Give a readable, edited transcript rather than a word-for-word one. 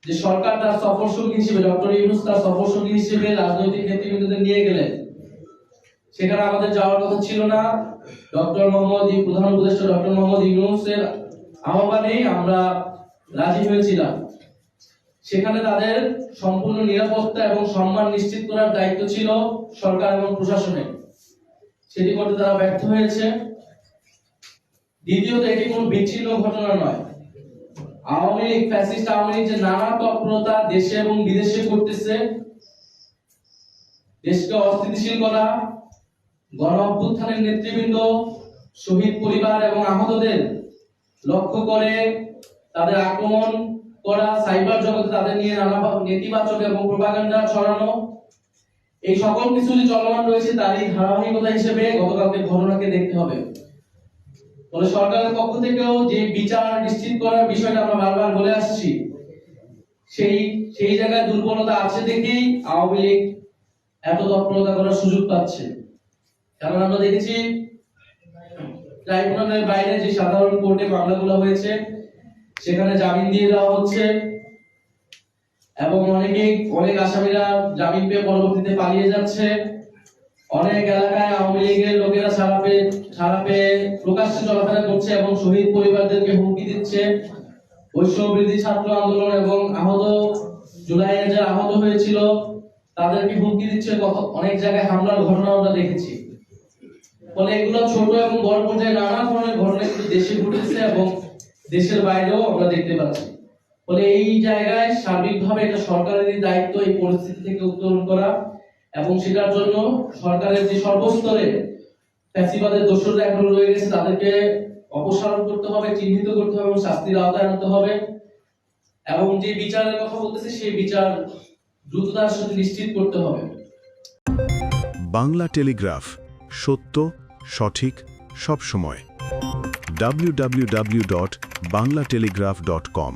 যে সরকার তার সফরসঙ্গী হিসেবে ডক্টর ইউনূস তার সফরসঙ্গী হিসেবে রাজনৈতিক নেতৃবৃন্দদের নিয়ে গেলেন, সেখানে আমাদের যাওয়ার কথা ছিল না। প্রধান উপদেষ্টা ডক্টর মোহাম্মদ ইউনূসের আহ্বানে আমরা রাজি হয়েছিলাম। সেখানে তাদের সম্পূর্ণ নিরাপত্তা এবং সম্মান নিশ্চিত করার দায়িত্ব ছিল সরকার এবং প্রশাসনের, সেটি করতে তারা ব্যর্থ হয়েছে। দ্বিতীয়ত, এটি কোনো বিচ্ছিন্ন ঘটনা নয়। আওয়ামী লীগ, ফ্যাসিস্ট আওয়ামী লীগ যে নানা তৎপরতা দেশে এবং বিদেশে করতেছে, দেশকে অস্থিতিশীল করা, গণ অভ্যুত্থানের নেতৃবৃন্দ, শহীদ পরিবার এবং আহতদের লক্ষ্য করে তাদের আক্রমণ করা, সাইবার জগতে তাদের নিয়ে নানা নেতিবাচক এবং প্রোপাগান্ডা ছড়ানো, এই সকল কিছু যে চলমান রয়েছে তারই ধারাবাহিকতা হিসেবে গতকালকে ঘটনাকে দেখতে হবে। ফলে সরকারের পক্ষ থেকেও যে বিচার নিশ্চিত করার বিষয়টা আমরা বারবার বলে আসছি, সেই জায়গায় দুর্বলতা আছে দেখেই আওয়ামী লীগ এত তৎপরতা করার সুযোগ পাচ্ছে। কারণ আমরা দেখেছি ট্রাইব্যুনালের বাইরে যে সাধারণ কোর্টে মামলাগুলো হয়েছে সেখানে জামিন দিয়ে দেওয়া হচ্ছে এবং অনেক আসামিরা জামিন পেয়ে পরবর্তীতে পালিয়ে যাচ্ছে। অনেক এলাকায় আওয়ামী লীগের লোকেরা ছাড়া পেয়ে প্রকাশ্যে চলাফেরা করছে এবং শহীদ পরিবারদেরকে হুমকি দিচ্ছে। বৈষম্যবিরোধী ছাত্র আন্দোলন এবং জুলাইয়ে যারা আহত হয়েছিল তাদেরকে হুমকি দিচ্ছে। অনেক জায়গায় হামলার ঘটনা আমরা দেখেছি। ফলে এগুলো ছোট এবং বড় পর্যায়ে নানা ধরনের ঘটনা কিন্তু দেশে ঘটেছে এবং দেশের বাইরেও আমরা দেখতে পাচ্ছি। ফলে এই জায়গায় সার্বিকভাবে এটা সরকারেরই দায়িত্ব এই পরিস্থিতি থেকে উত্তরণ করা এবং সেটার জন্য সরকারের যে সর্বস্তরে ফ্যাসিবাদের দোষররা এখনো রয়ে গেছে তাদেরকে অপসারণ করতে হবে, চিহ্নিত করতে হবে এবং শাস্তির আওতায় আনতে হবে এবং যে বিচারের কথা বলতেছে সেই বিচার দ্রুততার সাথে নিশ্চিত করতে হবে। বাংলা টেলিগ্রাফ, সত্য, সঠিক, সব সময়। www.banglatelegraph.com